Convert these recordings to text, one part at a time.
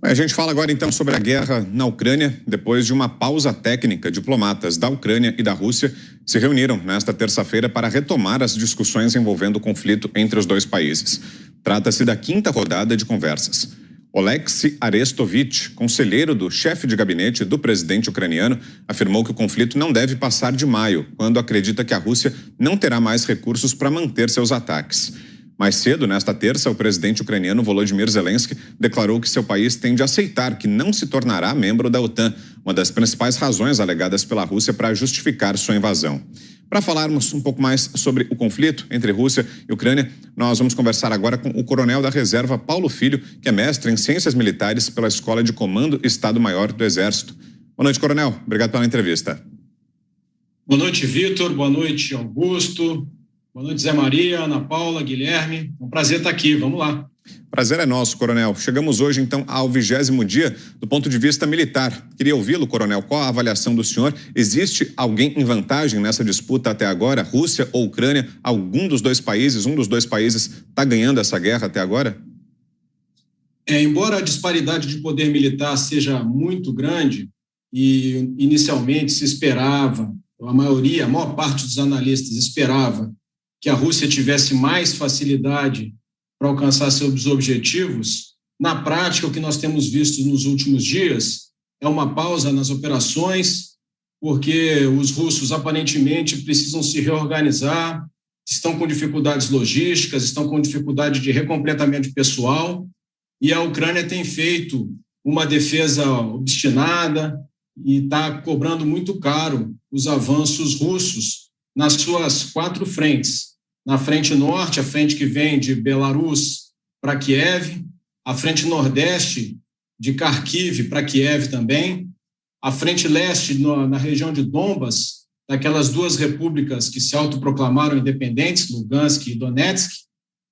A gente fala agora então sobre a guerra na Ucrânia. Depois de uma pausa técnica, diplomatas da Ucrânia e da Rússia se reuniram nesta terça-feira para retomar as discussões envolvendo o conflito entre os dois países. Trata-se da quinta rodada de conversas. Oleksiy Arestovich, conselheiro do chefe de gabinete do presidente ucraniano, afirmou que o conflito não deve passar de maio, quando acredita que a Rússia não terá mais recursos para manter seus ataques. Mais cedo, nesta terça, o presidente ucraniano Volodymyr Zelensky declarou que seu país tende a aceitar que não se tornará membro da OTAN, uma das principais razões alegadas pela Rússia para justificar sua invasão. Para falarmos um pouco mais sobre o conflito entre Rússia e Ucrânia, nós vamos conversar agora com o coronel da reserva Paulo Filho, que é mestre em Ciências Militares pela Escola de Comando Estado-Maior do Exército. Boa noite, coronel. Obrigado pela entrevista. Boa noite, Vitor. Boa noite, Augusto. Boa noite, Zé Maria, Ana Paula, Guilherme. É um prazer estar aqui. Vamos lá. Prazer é nosso, coronel. Chegamos hoje, então, ao 20º dia do ponto de vista militar. Queria ouvi-lo, coronel. Qual a avaliação do senhor? Existe alguém em vantagem nessa disputa até agora? Rússia ou Ucrânia? Algum dos dois países, um dos dois países está ganhando essa guerra até agora? Embora a disparidade de poder militar seja muito grande e inicialmente se esperava, a maior parte dos analistas esperava que a Rússia tivesse mais facilidade para alcançar seus objetivos, na prática, o que nós temos visto nos últimos dias é uma pausa nas operações, porque os russos aparentemente precisam se reorganizar, estão com dificuldades logísticas, estão com dificuldade de recompletamento de pessoal, e a Ucrânia tem feito uma defesa obstinada e está cobrando muito caro os avanços russos nas suas 4 frentes. Na frente norte, a frente que vem de Belarus para Kiev, a frente nordeste de Kharkiv para Kiev também, a frente leste na região de Donbas, daquelas 2 repúblicas que se autoproclamaram independentes, Lugansk e Donetsk,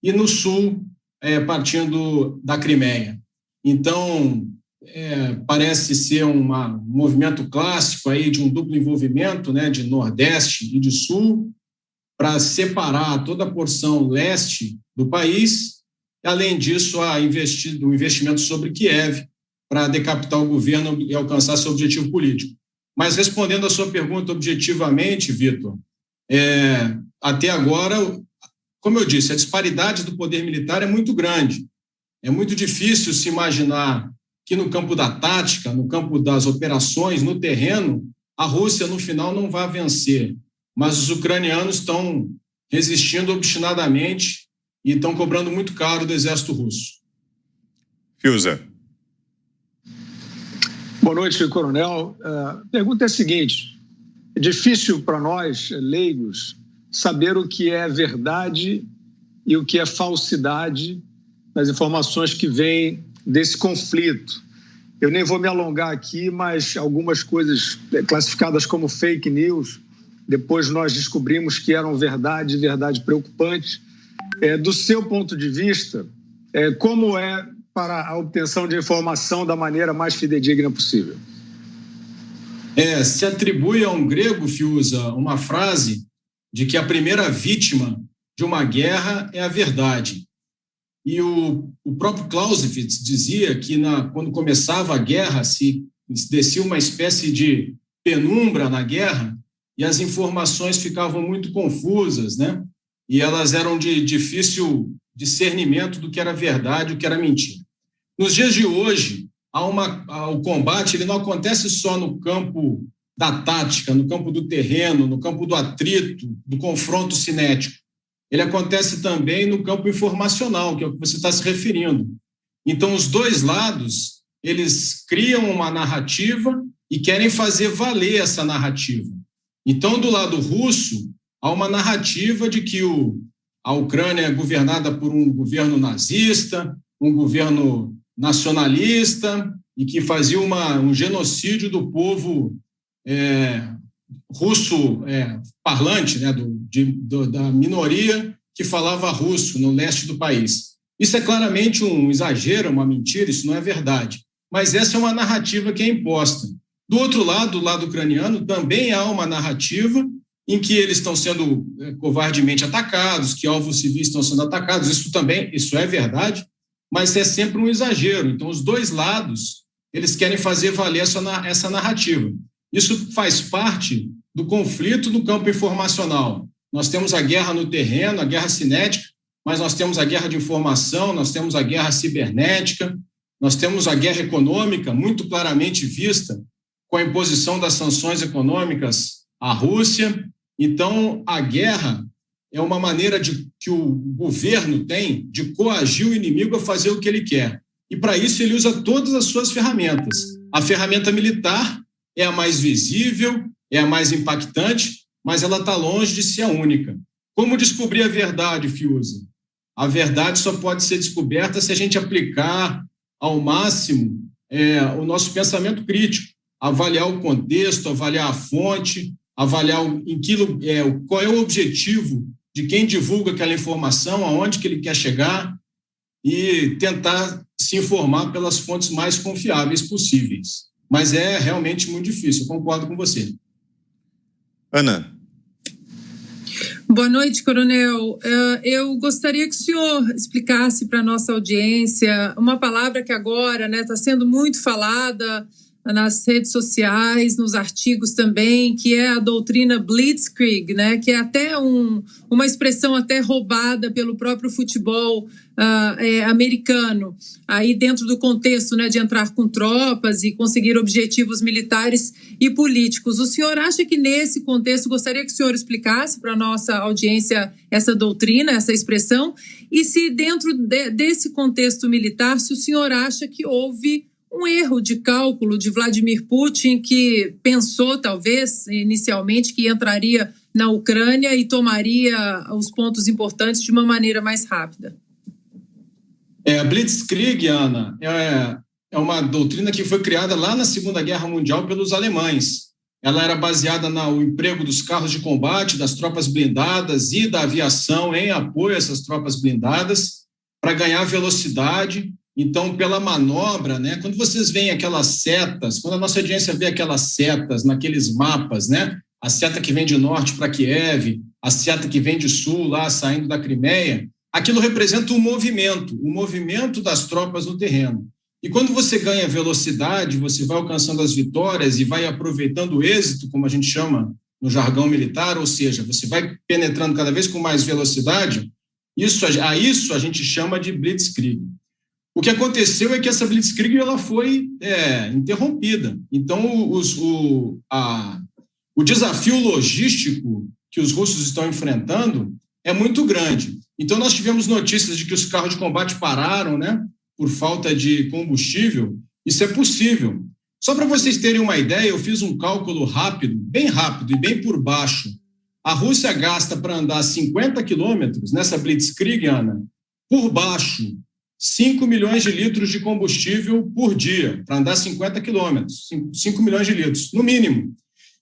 e no sul, partindo da Crimeia. Então, parece ser um movimento clássico aí de um duplo envolvimento, né, de nordeste e de sul, para separar toda a porção leste do país. Além disso, o investimento sobre Kiev para decapitar o governo e alcançar seu objetivo político. Mas, respondendo a sua pergunta objetivamente, Vitor, até agora, como eu disse, a disparidade do poder militar é muito grande. É muito difícil se imaginar que no campo da tática, no campo das operações, no terreno, a Rússia, no final, não vai vencer. Mas os ucranianos estão resistindo obstinadamente e estão cobrando muito caro do exército russo. Fiuza. Boa noite, coronel. A pergunta é a seguinte: é difícil para nós, leigos, saber o que é verdade e o que é falsidade nas informações que vêm desse conflito. Eu nem vou me alongar aqui, mas algumas coisas classificadas como fake news, depois nós descobrimos que eram verdade preocupantes. Do seu ponto de vista, como é para a obtenção de informação da maneira mais fidedigna possível? Se atribui a um grego, Fiuza, uma frase de que a primeira vítima de uma guerra é a verdade. E o próprio Clausewitz dizia que quando começava a guerra, se descia uma espécie de penumbra na guerra, e as informações ficavam muito confusas, né? E elas eram de difícil discernimento do que era verdade e o que era mentira. Nos dias de hoje, o combate ele não acontece só no campo da tática, no campo do terreno, no campo do atrito, do confronto cinético. Ele acontece também no campo informacional, que é o que você está se referindo. Então, os dois lados, eles criam uma narrativa e querem fazer valer essa narrativa. Então, do lado russo, há uma narrativa de que a Ucrânia é governada por um governo nazista, um governo nacionalista, e que fazia um genocídio do povo russo parlante, né, da minoria que falava russo no leste do país. Isso é claramente um exagero, uma mentira, isso não é verdade. Mas essa é uma narrativa que é imposta. Do outro lado, do lado ucraniano, também há uma narrativa em que eles estão sendo covardemente atacados, que alvos civis estão sendo atacados. Isso é verdade. mas é sempre um exagero. Então, os dois lados, eles querem fazer valer essa narrativa. Isso faz parte do conflito no campo informacional. Nós temos a guerra no terreno, a guerra cinética, mas nós temos a guerra de informação, nós temos a guerra cibernética, nós temos a guerra econômica, muito claramente vista com a imposição das sanções econômicas à Rússia. Então, a guerra é uma maneira que o governo tem de coagir o inimigo a fazer o que ele quer. E, para isso, ele usa todas as suas ferramentas. A ferramenta militar é a mais visível, é a mais impactante, mas ela está longe de ser a única. Como descobrir a verdade, Fiuza? A verdade só pode ser descoberta se a gente aplicar ao máximo o nosso pensamento crítico, avaliar o contexto, avaliar a fonte, avaliar qual é o objetivo de quem divulga aquela informação, aonde que ele quer chegar e tentar se informar pelas fontes mais confiáveis possíveis. Mas é realmente muito difícil, eu concordo com você. Ana. Boa noite, coronel. Eu gostaria que o senhor explicasse para a nossa audiência uma palavra que agora está sendo muito falada nas redes sociais, nos artigos também, que é a doutrina Blitzkrieg, que é até uma expressão até roubada pelo próprio futebol americano, aí dentro do contexto de entrar com tropas e conseguir objetivos militares e políticos. O senhor acha que nesse contexto, gostaria que o senhor explicasse para a nossa audiência essa doutrina, essa expressão, e se dentro desse contexto militar, se o senhor acha que houve um erro de cálculo de Vladimir Putin, que pensou, talvez, inicialmente, que entraria na Ucrânia e tomaria os pontos importantes de uma maneira mais rápida. A Blitzkrieg, Ana, é uma doutrina que foi criada lá na Segunda Guerra Mundial pelos alemães. Ela era baseada no emprego dos carros de combate, das tropas blindadas e da aviação em apoio a essas tropas blindadas para ganhar velocidade. Então, pela manobra, quando vocês veem aquelas setas, quando a nossa audiência vê aquelas setas naqueles mapas, a seta que vem de norte para Kiev, a seta que vem de sul, lá saindo da Crimeia, aquilo representa o movimento das tropas no terreno. E quando você ganha velocidade, você vai alcançando as vitórias e vai aproveitando o êxito, como a gente chama no jargão militar, ou seja, você vai penetrando cada vez com mais velocidade, isso a gente chama de Blitzkrieg. O que aconteceu é que essa Blitzkrieg ela foi interrompida. Então, o desafio logístico que os russos estão enfrentando é muito grande. Então, nós tivemos notícias de que os carros de combate pararam, por falta de combustível. Isso é possível. Só para vocês terem uma ideia, eu fiz um cálculo bem rápido e bem por baixo. A Rússia gasta para andar 50 quilômetros nessa Blitzkrieg, Ana, por baixo, 5 milhões de litros de combustível por dia, para andar 50 quilômetros, 5 milhões de litros, no mínimo.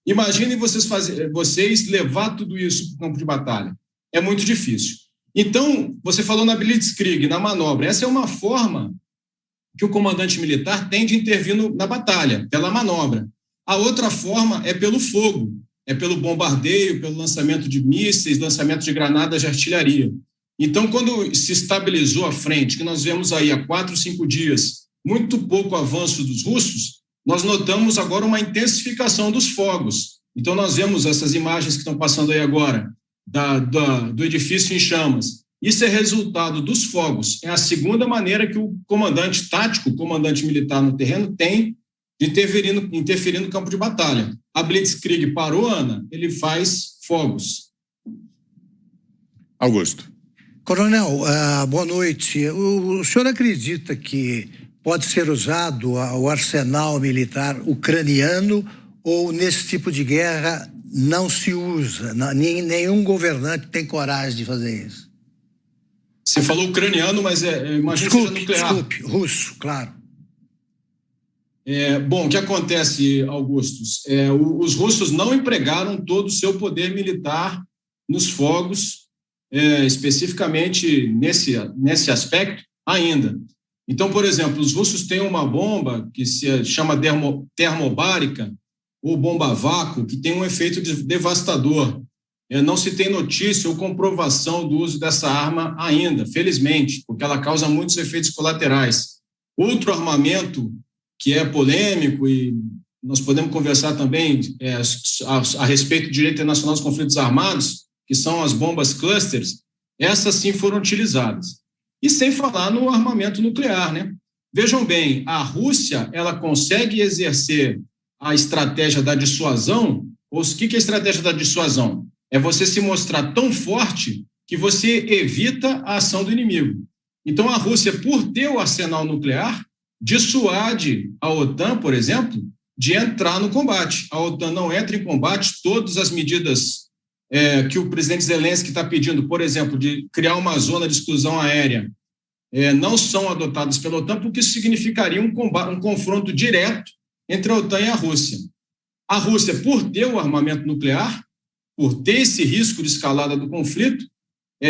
Imaginem vocês levar tudo isso para o campo de batalha. É muito difícil. Então, você falou na Blitzkrieg, na manobra. Essa é uma forma que o comandante militar tem de intervir na batalha, pela manobra. A outra forma é pelo fogo, é pelo bombardeio, pelo lançamento de mísseis, lançamento de granadas de artilharia. Então, quando se estabilizou a frente, que nós vemos aí há 4, 5 dias, muito pouco avanço dos russos, nós notamos agora uma intensificação dos fogos. Então, nós vemos essas imagens que estão passando aí agora, do edifício em chamas. Isso é resultado dos fogos. É a segunda maneira que o comandante tático, o comandante militar no terreno, tem de interferir no campo de batalha. A Blitzkrieg parou, Ana, ele faz fogos. Augusto. Coronel, boa noite. O senhor acredita que pode ser usado o arsenal militar ucraniano ou nesse tipo de guerra não se usa? Nenhum governante tem coragem de fazer isso. Você falou ucraniano, mas imagino que seja nuclear. Desculpe, russo, claro. Bom, o que acontece, Augustus? Os russos não empregaram todo o seu poder militar nos fogos, especificamente nesse aspecto ainda. Então, por exemplo, os russos têm uma bomba que se chama termobárica ou bomba a vácuo, que tem um efeito devastador. não se tem notícia ou comprovação do uso dessa arma ainda, felizmente, porque ela causa muitos efeitos colaterais. Outro armamento que é polêmico e nós podemos conversar também a respeito do direito internacional dos conflitos armados, que são as bombas clusters, essas sim foram utilizadas. E sem falar no armamento nuclear, né? Vejam bem, a Rússia, ela consegue exercer a estratégia da dissuasão. O que é a estratégia da dissuasão? É você se mostrar tão forte que você evita a ação do inimigo. Então, a Rússia, por ter o arsenal nuclear, dissuade a OTAN, por exemplo, de entrar no combate. A OTAN não entra em combate, todas as medidas que o presidente Zelensky está pedindo, por exemplo, de criar uma zona de exclusão aérea, não são adotadas pela OTAN, porque isso significaria um confronto direto entre a OTAN e a Rússia. A Rússia, por ter o armamento nuclear, por ter esse risco de escalada do conflito,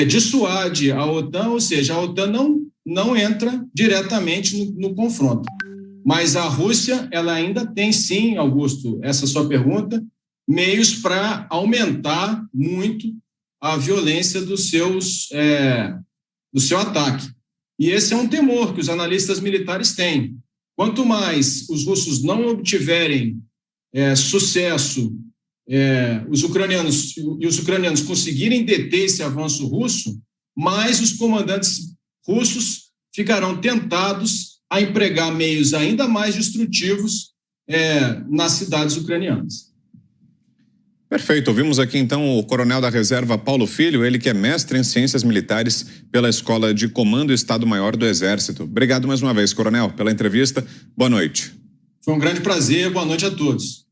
dissuade a OTAN, ou seja, a OTAN não entra diretamente no confronto. Mas a Rússia, ela ainda tem sim, Augusto, essa sua pergunta, meios para aumentar muito a violência do seu ataque. E esse é um temor que os analistas militares têm. Quanto mais os russos não obtiverem sucesso, os ucranianos conseguirem deter esse avanço russo, mais os comandantes russos ficarão tentados a empregar meios ainda mais destrutivos nas cidades ucranianas. Perfeito. Ouvimos aqui, então, o coronel da reserva Paulo Filho, ele que é mestre em ciências militares pela Escola de Comando Estado-Maior do Exército. Obrigado mais uma vez, coronel, pela entrevista. Boa noite. Foi um grande prazer. Boa noite a todos.